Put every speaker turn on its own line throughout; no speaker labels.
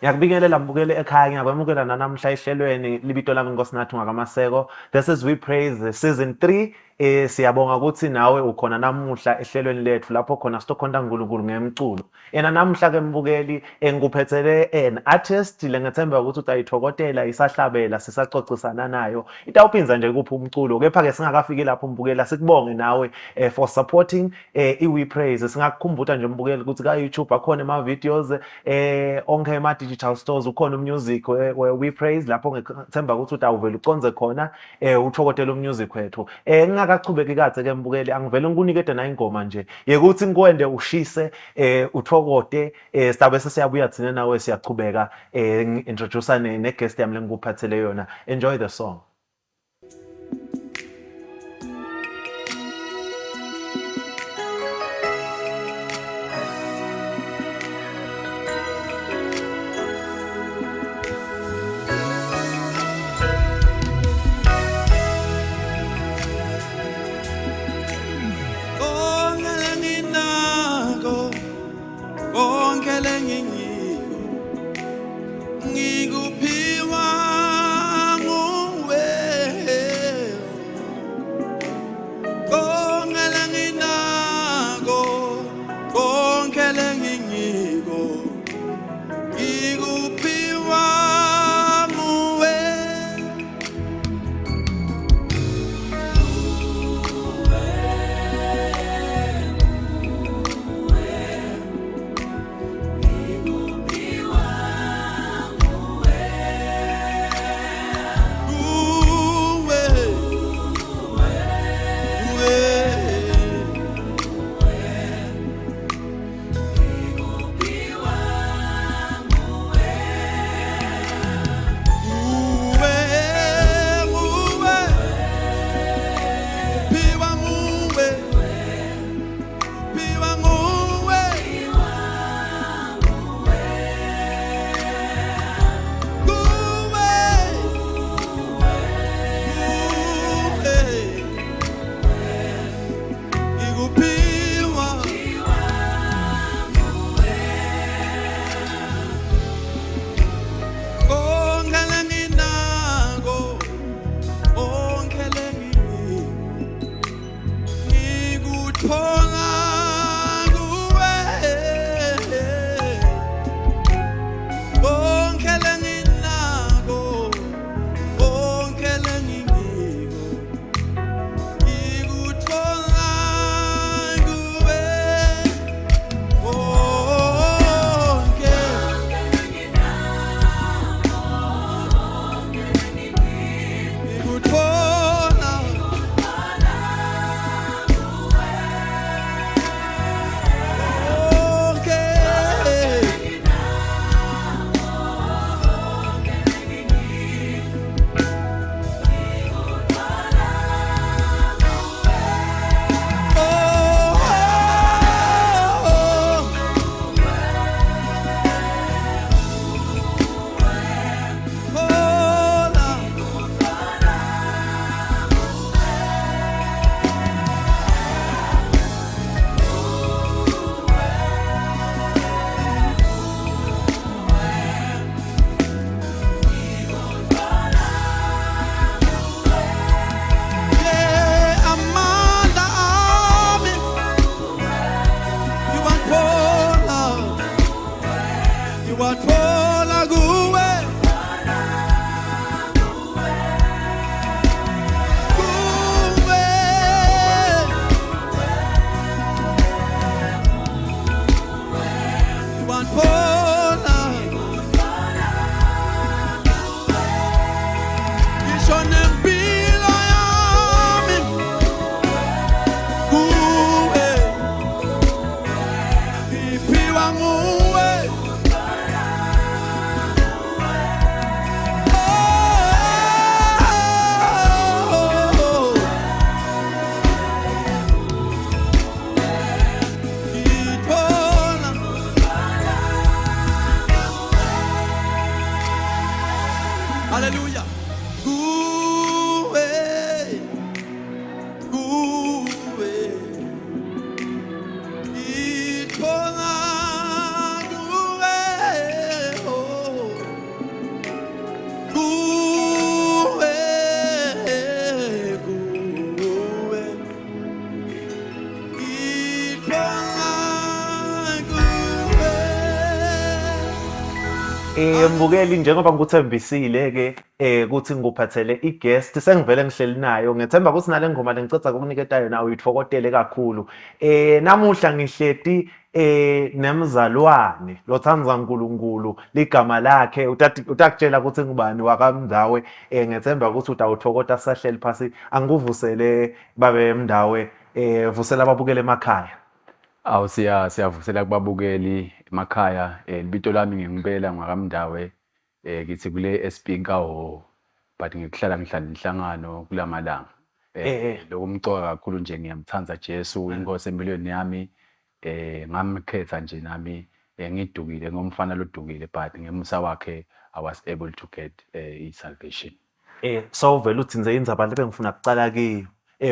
Ngiyakubingelela mbukeli ekhaya, ngiyakwamukela nanamhla ehlelweni libito lami Nkosinathi Ngakamaseko. This is We Praise Season 3. Siyabonga ukuthi nawe ukhona namuhla ehlelweni lethu lapho khona sitokhonta uNkulunkulu ngemculo. Namuhla ke mbukeli ngikuphethele an artist lengethemba ukuthi utayithokotela isahlabela sisaxoxisana nayo. Itawuphinza nje kuphi umculo. Kepha ke singakafiki lapho mbukela sikubonge nawe for supporting We Praise. Singakukhumbuza nje mbukeli ukuthi ka YouTube akhona ama videos onke ema digital stores ukhona umusic we praise lapho ngithemba ukuthi utawuvela uconze khona uthokotela umusic wethu. Ngingakachubeki kaze ke mbukeli angivele ngikunikede na ingoma nje yekuthi ngikwende ushise uthokote sitabe sesiyabuya thina nawe siyachubeka introduce ne guest yami lengikuphathele yona. Enjoy the song.
Hallelujah.
mbukeli njengoba ngikuthembisile ke ukuthi ngikuphathele i-guest sengivele ngihleli nayo ngethemba ukuthi nale ngoma lengicetha ukuniketa yona uyithokotele kakhulu. Namuhla ngihleti nemzalwane Lothanza Nkulunkulu ligama lakhe utakutshela ukuthi ngubani wakamndawe. Ngethemba ukuthi utawuthokota sahleli phasi angikuvusele babe Mndawe vusela ababukele emakhaya.
Awu siyavusela kubabukeli emakhaya libito lami ngimpela ngwakamndawe kithi kule SP kaho but ngikuhlala inhlangano kulamalanga lokumcoka kakhulu nje ngiyamthanza Jesu inkosi empilweni yami ngamkhetha nje nami ngidukile ngomfana lodukile but ngemusa wakhe I was able to get salvation.
So vele uthi nje indzaba lebe ngifuna kucala kiyo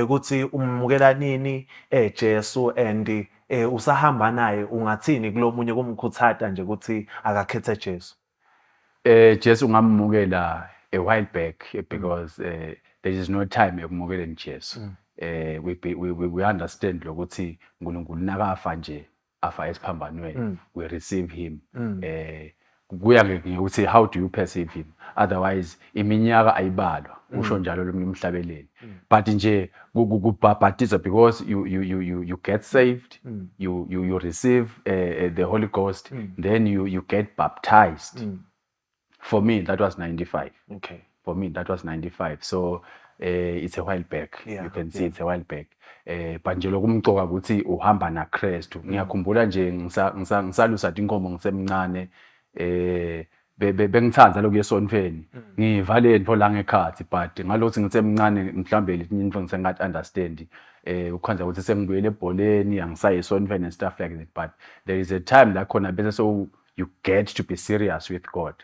ukuthi umukela nini Jesu and usahamba naye ungathini kulomunye kumkhuthata nje ukuthi akakhethe Jesu.
Jesu ngamukela a while back because there is no time yokumukela Jesu. We understand lokuthi uNkulunkulu nakafa nje afa esiphambanweni we receive him. Kuya ngekuthi how do you perceive him, otherwise iminyaka ayibalwa usho njalo lo emhlabeleni but nje kubhapatiza because you get saved, you receive the Holy Ghost, then you get baptized. For me that was 95.
Okay.
For me that was 95, so it's a while back. You can see it's a while back. But nje lokumcoka ukuthi uhamba na Kristu. Ngiyakhumbula nje ngisalusa inkomo ngisemncane bengithanza lokho yesonfeni ngivaleni phola ngekhathi but ngalothi ngisemncane mhlambe letinye into ngisengathi understand ukwenza ukuthi sengibuyele ebholeni angisayi esonfeni and stuff like that, but there is a time la khona bese so you get to be serious with God.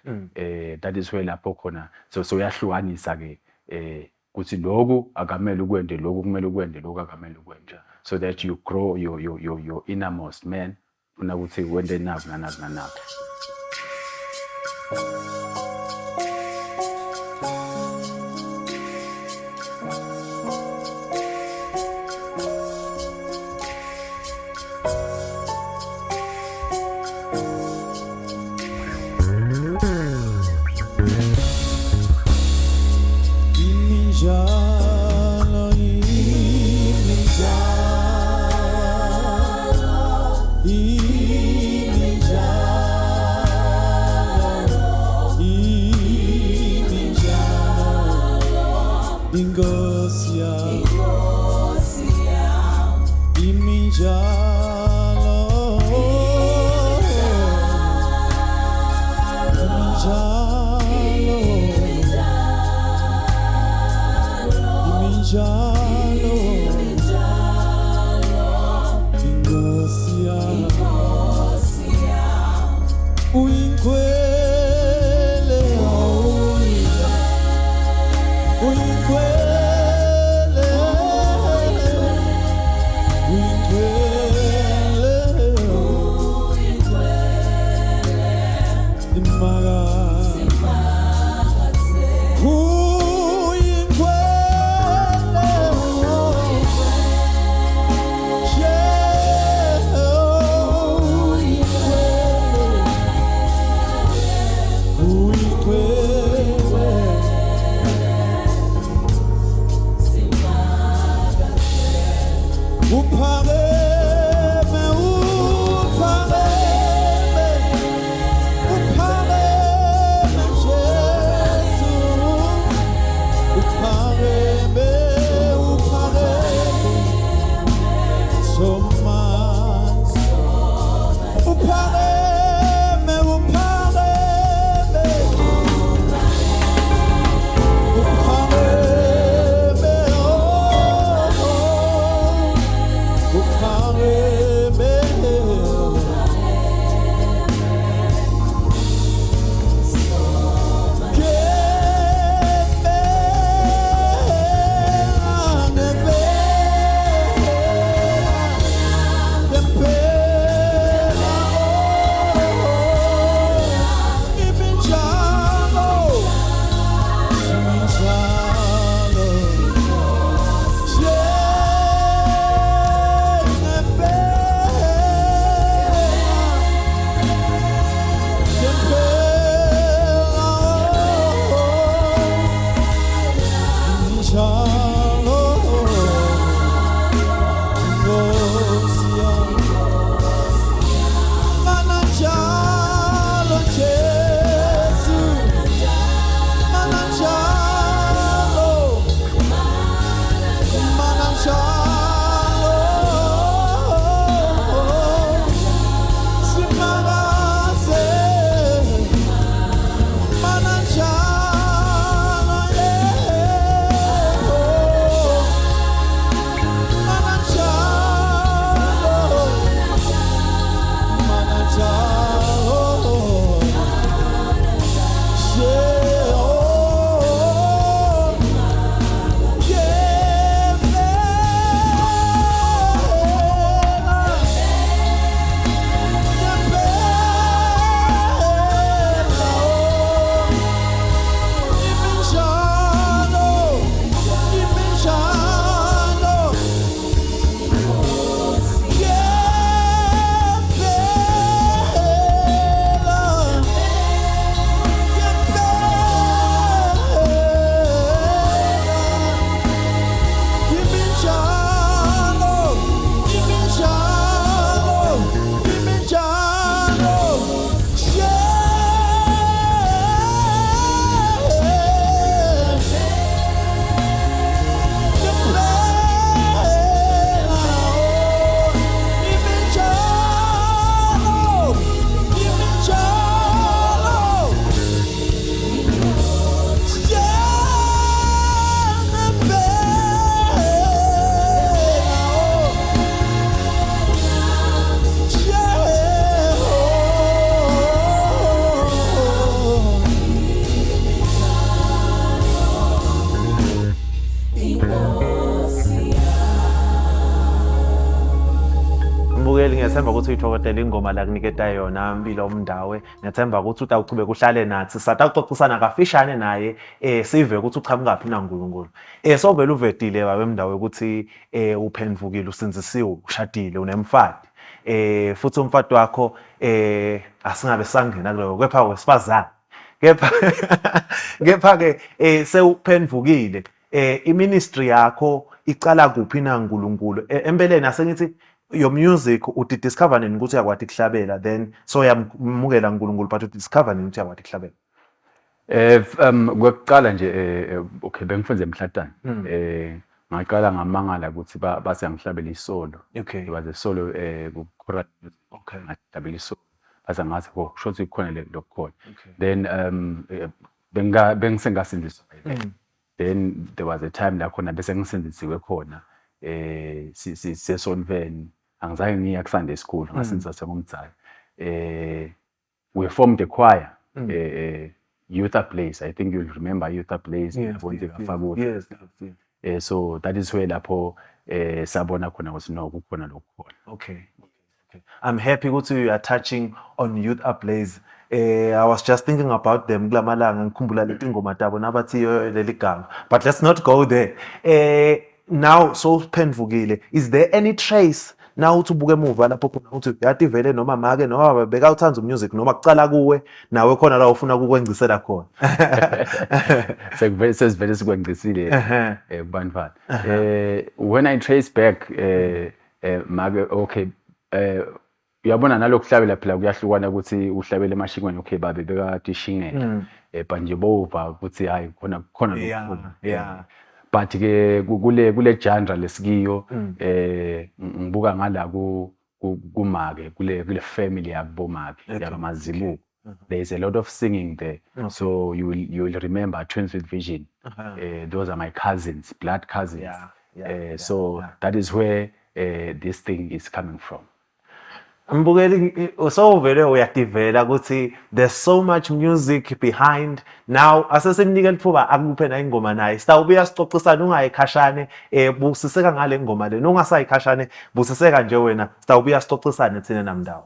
That is where lapho khona so uyahlukanisa ke ukuthi lokhu akamele ukwende lokhu kumele ukwende lokhu akamele ukwenza so that you grow your innermost man una ukuthi wende naku nanaku.
Uinkwele
Siyathemba ukuthi uyithokozela ingoma la kuniketa yona Mpilo Mndawe. Ngiyathemba ukuthi utawuchubeka uhlale nathi. Satawuxoxisana kafishane naye sive ukuthi uchamukaphi naNkulunkulu. So vele uvedile baba Mndawe ukuthi uphendvukile, usinzisiwe, ushadile, unemfati. Futhi umfati wakho asingabe sangena kulo kepha wesifazane. Kepha-ke sewuphendvukile. I-ministry yakho icala kuphi naNkulunkulu? Empeleni asengithi your music udiscover nini ukuthi uyakwazi ukuhlabela, then so yamukela uNkulunkulu but udiscover nini ukuthi uyakwazi ukuhlabela?
Kwekuqala nje okay bengifunze emhlatane. Ngaqala ngamangala ukuthi base ngihlabela isolo.
Okay.
It was a solo ku-choral.
Okay.
Ngahlabela isolo. Base ngathi kusho ukuthi kukhona lokho.
Okay.
Then bengisengasindiswa. Then there was a time la khona bese ngisindisiwe khona sisonveni angizange ngiya ku Sunday school ngasindiswa sengumdzala. We formed a choir, youth place. I think you'll remember youth place.
Yes.
So that is where lapho sabona khona ukuthi no kukhona lokho.
Okay. I'm happy ukuthi you are touching on youth ablaze. I was just thinking about them kulamalanga ngikhumbula leti ngoma tabo nabathi leli gama. But let's not go there. Now so phendvukile. Is there any trace now uthi ubuke emuva lapho khona uthi yathi vele noma make noma beka uthanza music noma kucala kuwe nawe khona la ufuna ukwencisela khona?
Sesivele sikwengcisile kubantwana. When I trace back make okay uyabona nalokuhlabela phela kuyahlukana ukuthi uhlabele emashingweni okay babe bekade shingela but nje bova ukuthi hayi khona
Yeah.
but ke kule genre lesikiyo ngibuka ngala kumake kule family yakubomake yamazimu. There is a lot of singing there. So you will remember Twins with Vision. Those are my cousins, blood cousins. So that is where this thing is coming from.
Mbukeli so vele uyadivela ukuthi there's so much music behind. Now asesemnika lithuba akuphe na ingoma naye sitawubuya sixoxisana ungayikhashane busiseka ngale ngoma le nongasayikhashane busiseka nje wena sitawubuya sixoxisane thina naMndawe.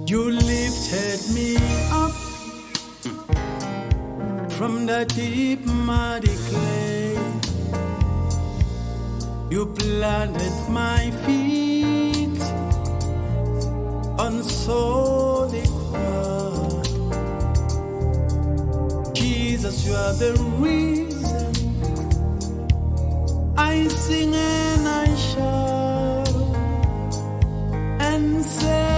You lifted me up from the deep muddy clay. You planted my feet on solid ground. Jesus, you are the reason I sing and I shout and say,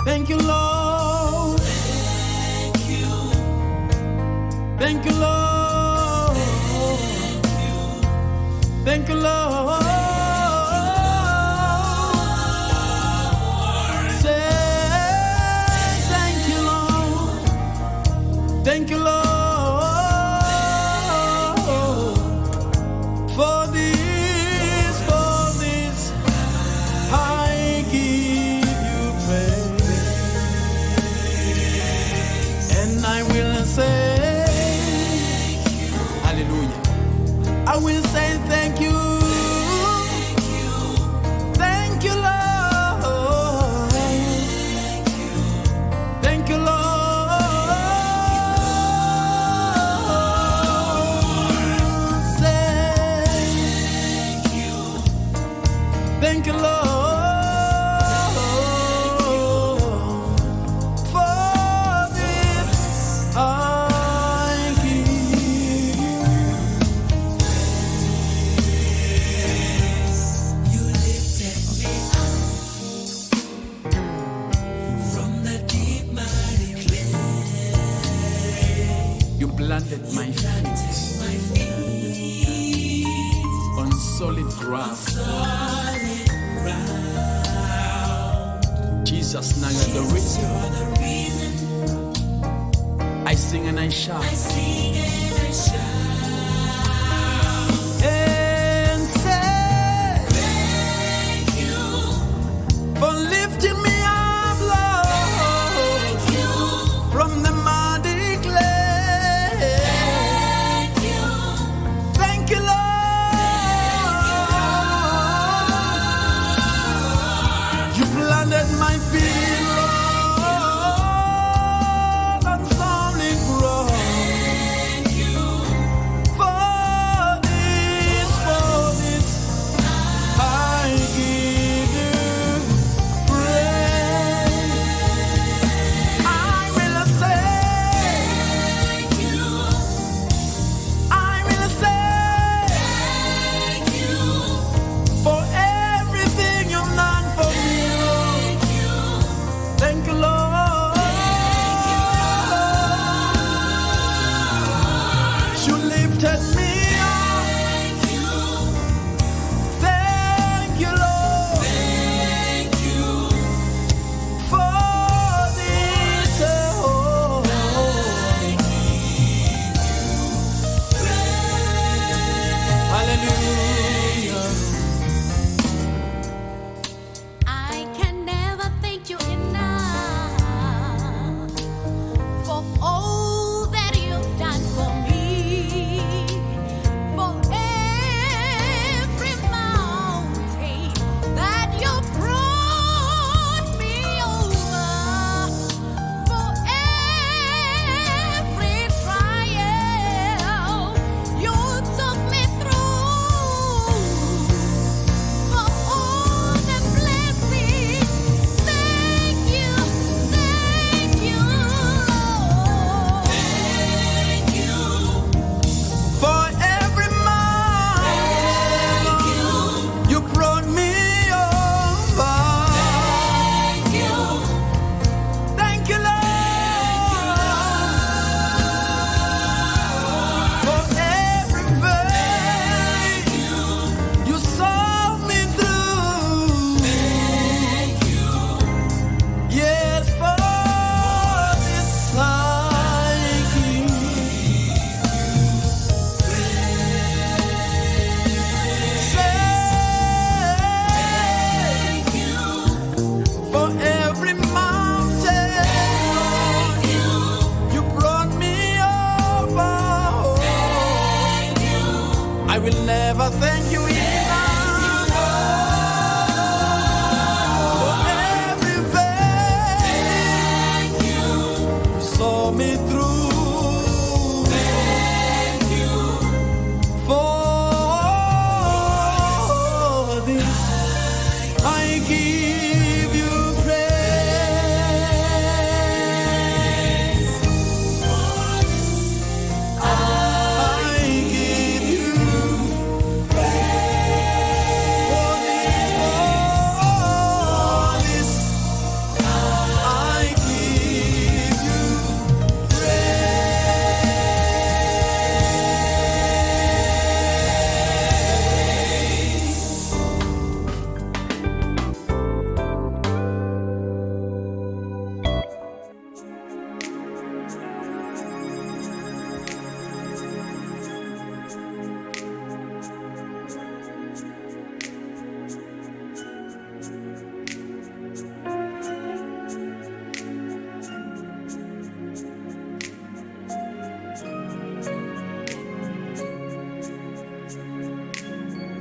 thank you, Lord. Thank you. Thank you, Lord. Thank you, Lord. Say, thank you, Lord. Thank you, Lord. For this, I give you praise. And I will say, hallelujah. I will say thank you. Thank you, Lord. Thank you, Lord. Say, thank you, Lord. For this I give you lifted me up from the deep muddy clay. You planted my feet solid ground. Jesus, now you're the reason. I sing and I shout. And say, thank you for lifting me up, Lord, from the muddy clay. Thank you, Lord. You planted my feet, Lord, on solid ground. I will never thank you enough for everything. You saw me through. Thank you for this. I give you praise. I give you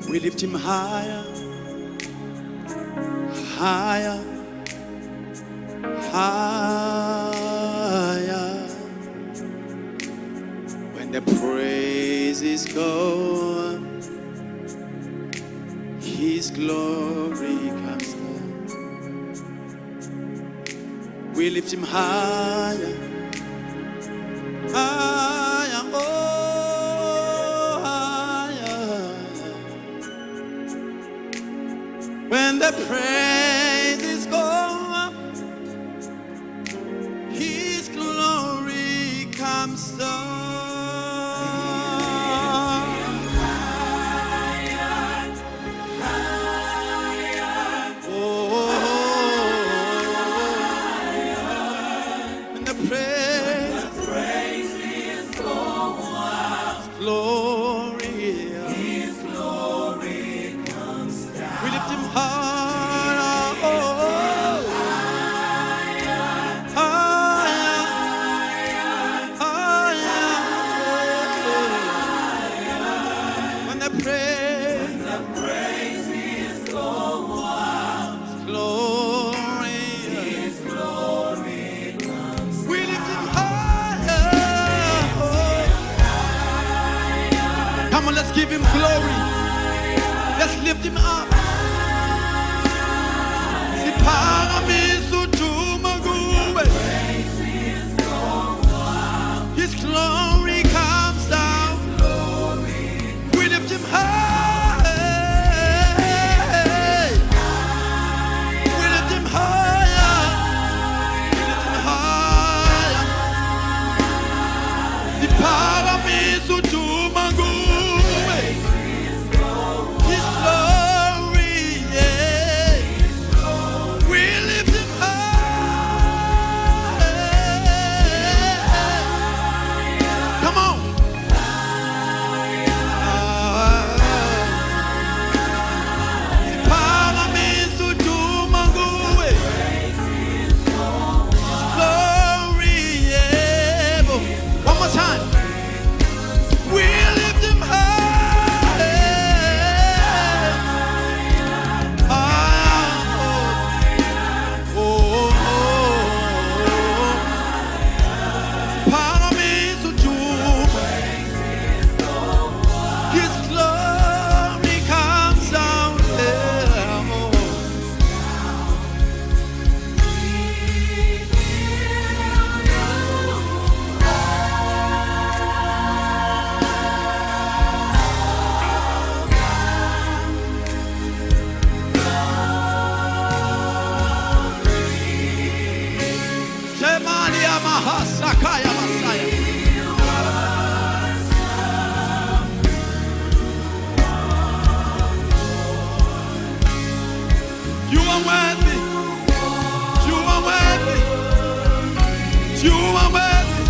we lift him higher, higher, higher. When the praises go up, his glory comes down. We lift him higher, higher, oh, higher. When the praises go up, his glory comes down. give him glory. Let's lift him up. His glory comes down. We lift him high. We lift him higher. We lift him higher. The power means to do my good. His glory, yeah. We lift him high. Come on. The power means to do my good. His glory, yeah. One more time. We lift him high. Power means to do. His glory comes down. Shemalia Mahasakaya Masaya. You are worthy. You are worthy. You are worthy.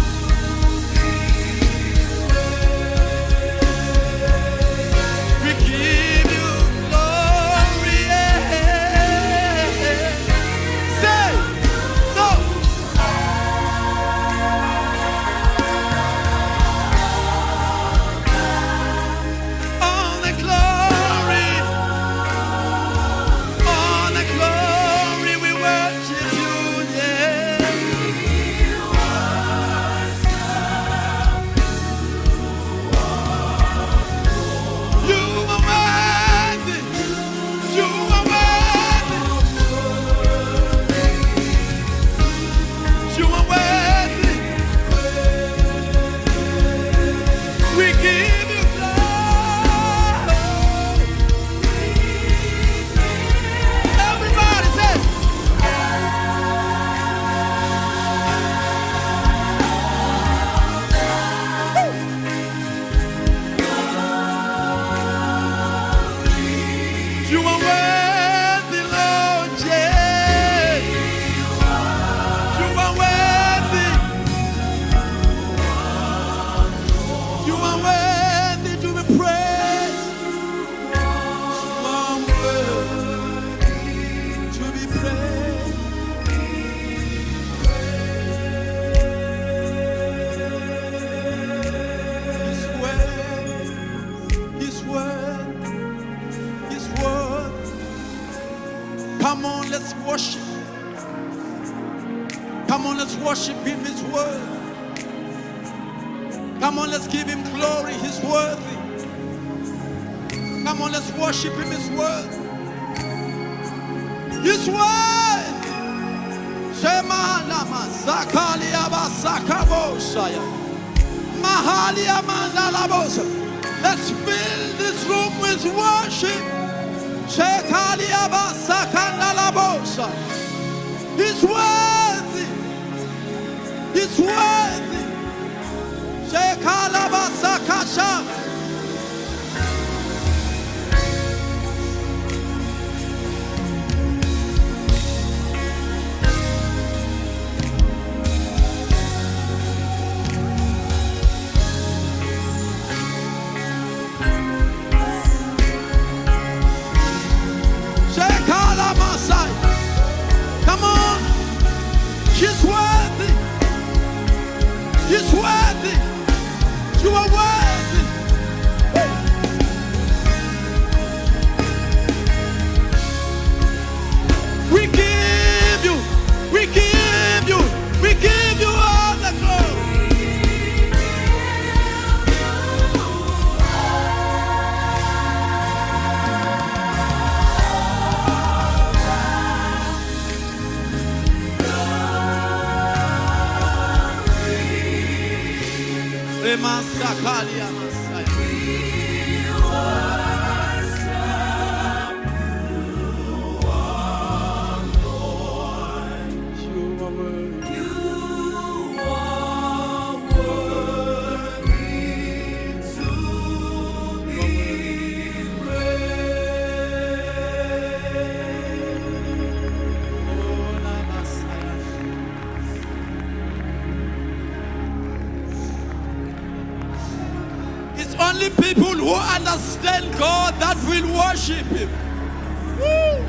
We give you glory. Say so. All the glory. All the glory, we worship you, yeah. You are worthy. You are worthy. You are worthy. We give you glory. Everybody say, you are worthy, Lord, yeah. You are worthy. You are worthy to be praised. You are worthy to be praised. His word, His word, His word. Come on, let's worship. Come on, let's worship Him, His word. Come on, let's give Him glory, His worthy. Come on, let's worship Him, His word. His word. Shema lama zakalia basakabosaya. Mahalia mandalabosa. Let's fill this room with worship. Shekalia basakandalabosa. He's worthy. He's worthy. Shekala basakasha. Shekala Masai. Come on. She's worthy. Masakalia Masaya. You are worthy. Oh, Masaya. It's only people who understand God that will worship Him. Woo!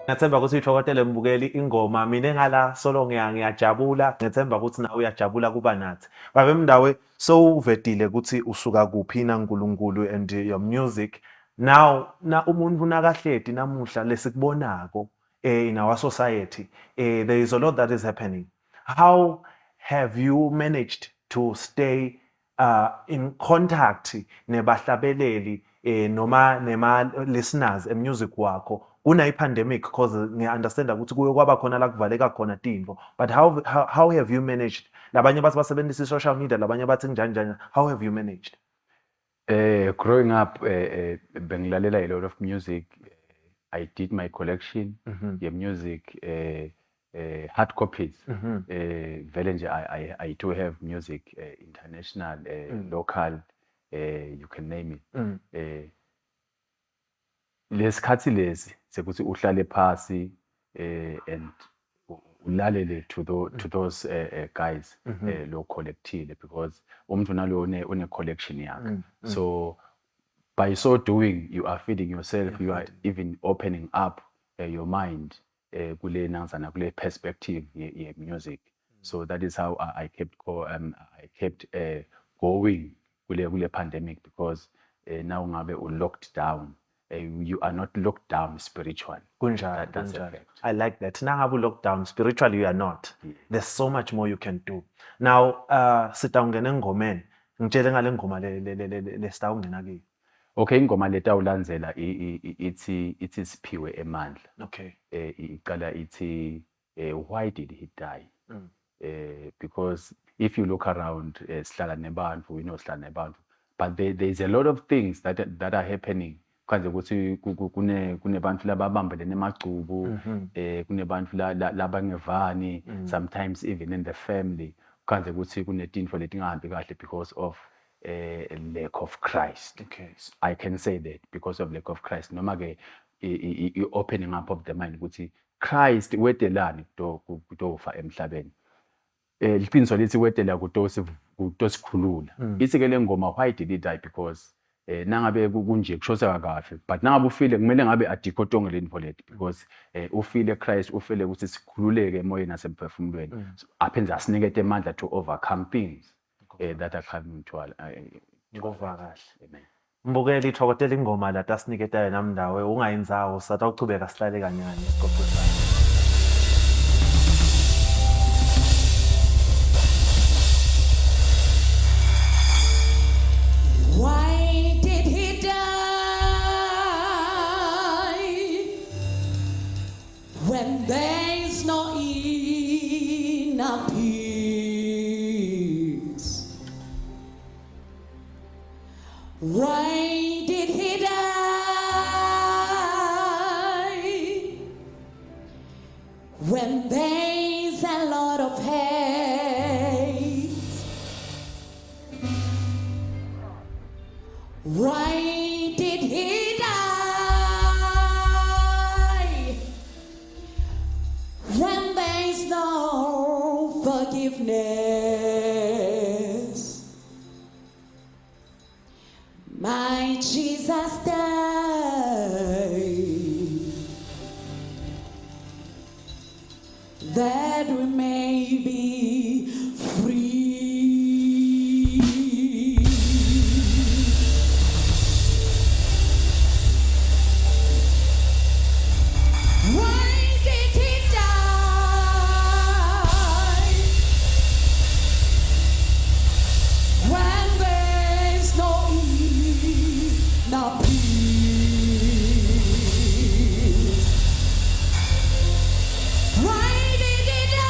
Ngiyethemba ukuthi uyithokotele mbukeli ingoma mina engala solo ngiyajabula ngethemba ukuthi nawe uyajabula kuba nathi. Babe Mndawe sowuvedile ukuthi usuka kuphi na uNkulunkulu and your music. Now umuntu nakahleti namuhla lesikubonako in our society there is a lot that is happening. How have you managed to stay in contact nebahlabeleli noma nema-listeners music wakho kuna-pandemic cause ngiya-understand ukuthi kuye kwaba khona la kuvaleka khona tintfo, but how have you managed? Labanye bathi basebenzisa i-social media, labanye bathi njani njani. How have you managed?
Growing up, bengilalela a lot of music. I did my collection, music, hard copies. Vele nje, I do have music, international, local, you can name it. Lesikhathi lesi sekuthi uhlale phasi and ulalele to those guys lo collectile, because umuntu nalo une collection yakhe. So by so doing, you are feeding yourself, you are even opening up your mind kule nanzana kule perspective ye music. So that is how I kept going kule pandemic, because now ngabe locked down. You are not locked down spiritually. That's a fact.
I like that. Now have locked down spiritually, you are not. There's so much more you can do. Now sitawungena engomeni. Ngitshele ngale ngoma le sitawungena kiyo.
Okay, ingoma letawulandzela ithi Siphiwe Emandla.
Okay.
Iqala ithi why did he die? Because if you look around, sihlala nebantfu, we know sihlala nebantfu, but there's a lot of things that are happening. Kanje ukuthi kunebantfu lababambelene emagcubu, kunebantfu labangevani, sometimes even in the family. Kanje ukuthi kunetintfo letingahambi kahle because of lack of Christ.
Okay.
I can say that because of lack of Christ. Noma ke i-opening up of the mind ukuthi Christ wedelani kutofa emhlabeni. Liqiniso lithi wedela kutosikhulula. Ithi ke le ngoma why did he die because nangabe kunje kushoseka kahle but nangabe ufile kumele ngabe adikotonge le info lethi because ufile Christ ufile ukuthi sikhululeke emoyeni nasemphefumulweni aphenze asinikete amandla to overcome things that are coming to our
Ngova kahle.
amen.
Mbukeli ithokotela ingoma la tasiniketa yena Mndawe ungayinzawo satha uchubeka sihlale kanyane isiqoqo sakhe.
Why did he die when there's no inner peace? Why did he die when there's a lot of hate? Why did he die when there's no forgiveness? My Jesus died that we may be free. Why did he die when there's no inner peace? Why did he die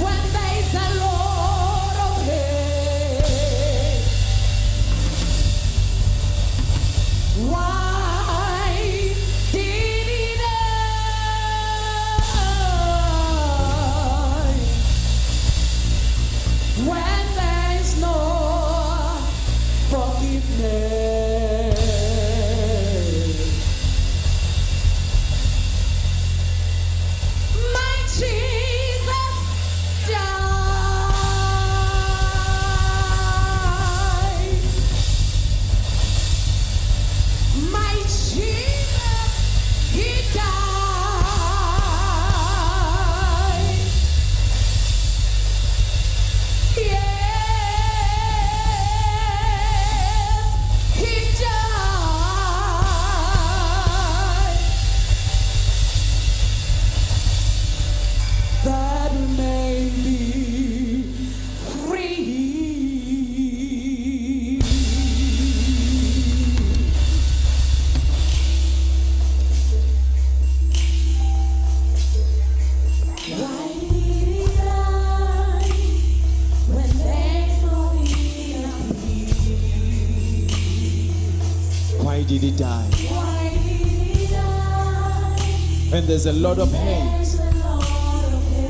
when there's a lot of hate? Why did he die when there's no forgiveness? My Jesus died. My Jesus, he died. Yes, he died. That we may be free. Why did he die when there's no inner peace?
Why did he die?
Why did he die?
When there's a lot of hate.
There's a lot of hate.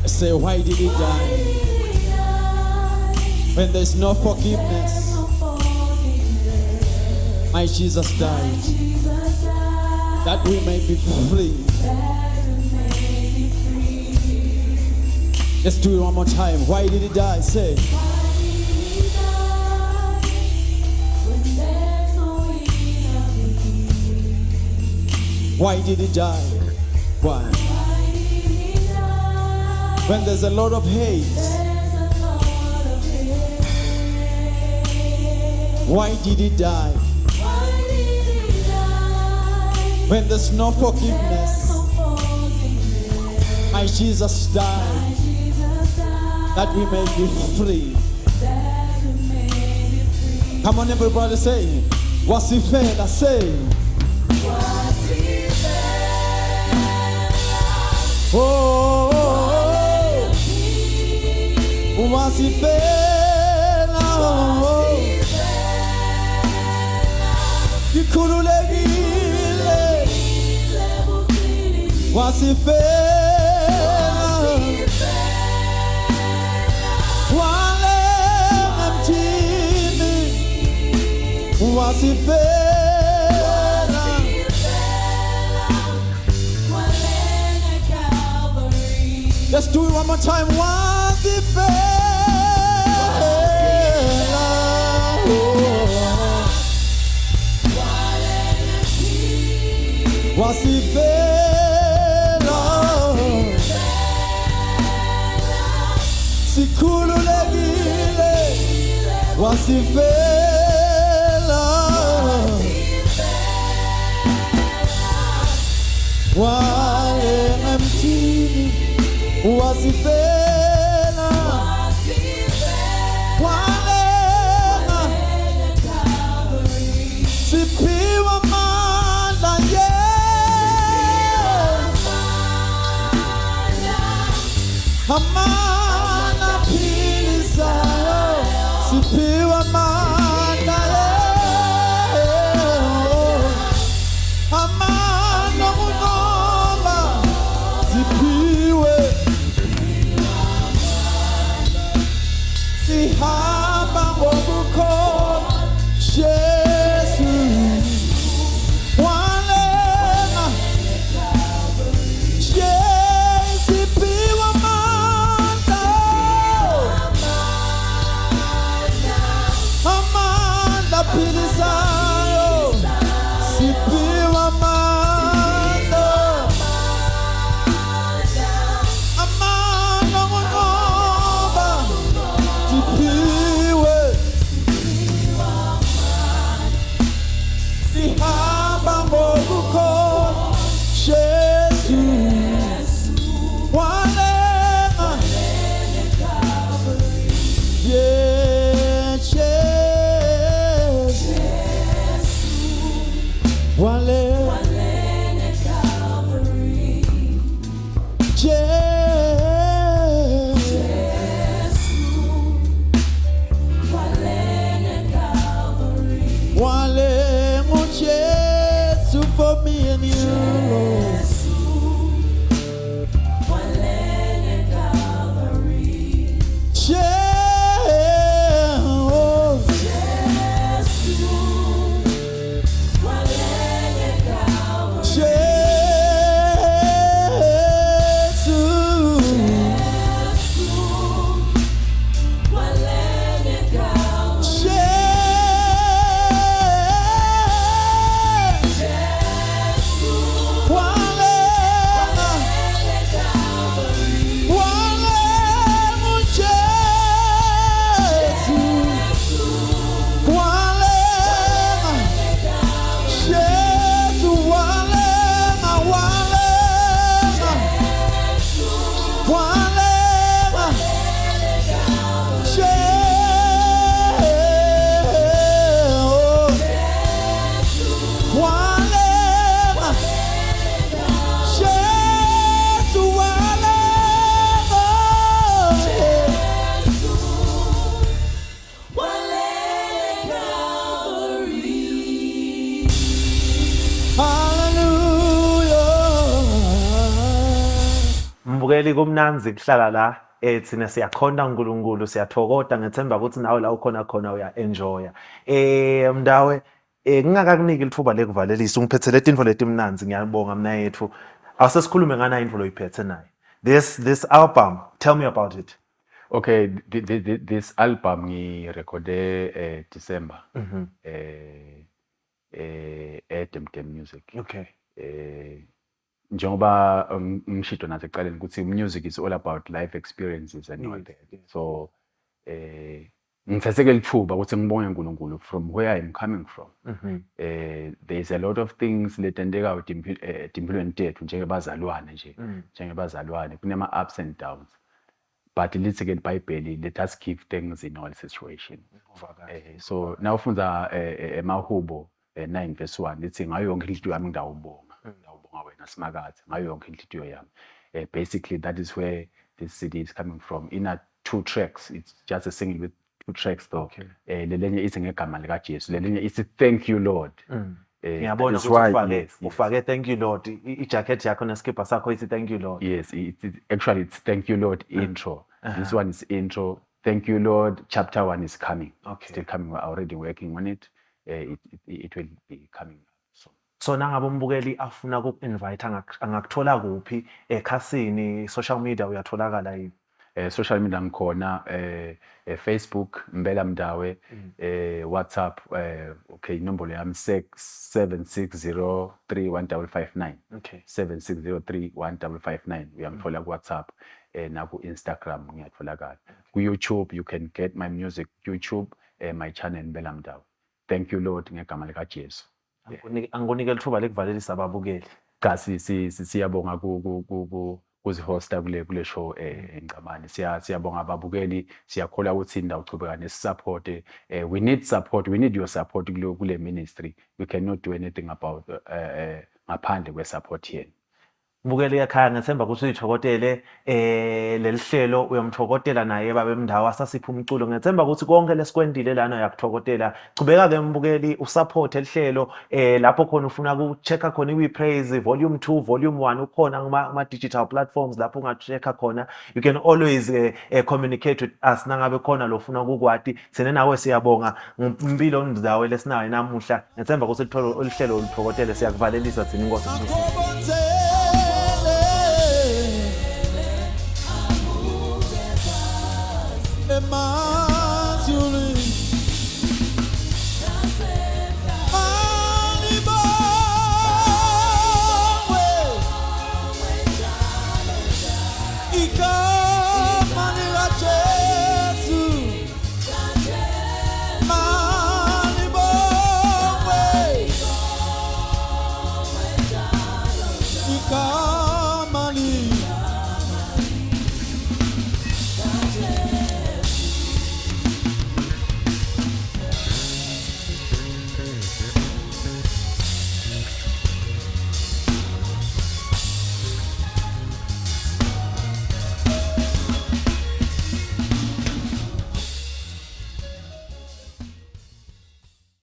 Say, why did he
Why
die?
did he die?
When there's no
There's
forgiveness.
no forgiveness.
My Jesus died
Jesus died
that we may be free.
that we may be free.
Let's do it one more time. Why did he die? Say,
Why did he die when there's no inner peace?
why did he die? Why?
Why did he die?
When there's a lot of hate.
There's a lot of hate.
Why did he die?
Why did he die?
When there's no
There's
forgiveness.
no forgiveness.
My Jesus
My
died
Jesus died
that we may be free.
that we may be free.
Come on, everybody, say, what's he fair? Say,
Was he there?
oh, oh, oh, oh, what's he fair? Ikhululekile, what's he fair? Why wasifela let's do it one more time wasifela wasifela sikhululekile wasifela wale emthini wasifela wale siphiwa amandla amandla philisayo siphiwa amandla amandla kunqoba siphiwe sihamba ngokukholwa Jesu walenga siphiwa amandla amandla philisayo siphiwa amandla amandla kunqoba siphiwe sihamba ngokukholwa Jesu walenga Jesu walenga walenga Jesu for me and you Lord.
Mbukeli kumnanzi kuhlala la thina siyakhonda uNkulunkulu siyathokoza ngethemba ukuthi nawe la ukhona khona uya-enjoya. Mndawe ngingakakuniki lithuba lekuvalelisa ungiphethe letinto letimnanzi ngiyabonga mna yethu. Awusesikhulume ngana into loyiphethe nayo. This album, tell me about it.
Okay, this album ngirecorde December Mndawe Music.
Okay.
Njengoba ngishito nasekuqaleni ukuthi music is all about life experiences and all that. So ngithathe lithuba ukuthi ngibonge uNkulunkulu from where I'm coming from. There's a lot of things letendeka empilweni tethu njengebazalwane njengebazalwane kunema ups and downs. But let's get Bible, let us give things in all situations. So now ufunda emahubo 9 verse 1 lithi ngayo yonke inhliziyo yami ngiyawubonga wena simakade ngayo yonke inhliziyo yami. Basically that is where this CD is coming from. In a 2 tracks, it's just a single with 2 tracks though. Lelenye ithi ngegama lika Jesu, lelenye ithi thank you Lord.
Ngiyabona ukuthi ufake thank you Lord ijacket yakho neskipa sakho ithi thank you Lord.
Yes, actually it's thank you Lord intro. This one is intro. Thank you Lord chapter 1 is coming. Still coming, we're already working on it. it will be coming soon.
So nangabe umbukeli afuna uku-invite angakuthola kuphi ekhasini social media uyatholakala yini?
Social media ngikhona Facebook Mpela Mndawe, WhatsApp okay inombolo yami 76031559.
Okay.
76031559 uyangithola ku WhatsApp na ku Instagram ngiyatholakala. Ku YouTube you can get my music YouTube my channel Mpela Mndawe. Thank you Lord ngegama lika Jesu.
Angikunike lithuba lekuvalelisa ababukeli.
Cha siyabonga kuzihosta kule show eNgcamane. Siyabonga ababukeli, siyakholwa ukuthi indawo uchubeka nesisupport. We need support, we need your support kule ministry. We cannot do anything about ngaphandle kwe support yenu.
Mbukeli ekhaya ngethemba ukuthi uyithokotele leli hlelo uyamthokotela naye baba Mndawe asasipha umculo. Ngethemba ukuthi konke lesikwendile lana uyakuthokotela. Chubeka ke mbukeli usupport elihlelo lapho khona ufuna ukuchecka khona We Praise Volume 2 Volume 1 ukhona kuma digital platforms lapho ungachecka khona. You can always communicate with us nangabe khona lo ufuna ukukwati. Sene nawe siyabonga Mpilo Mndawe lesinayo namuhla. Ngethemba ukuthi lithola elihlelo ulithokotele siyakuvalelisa thina inkosi.
Ika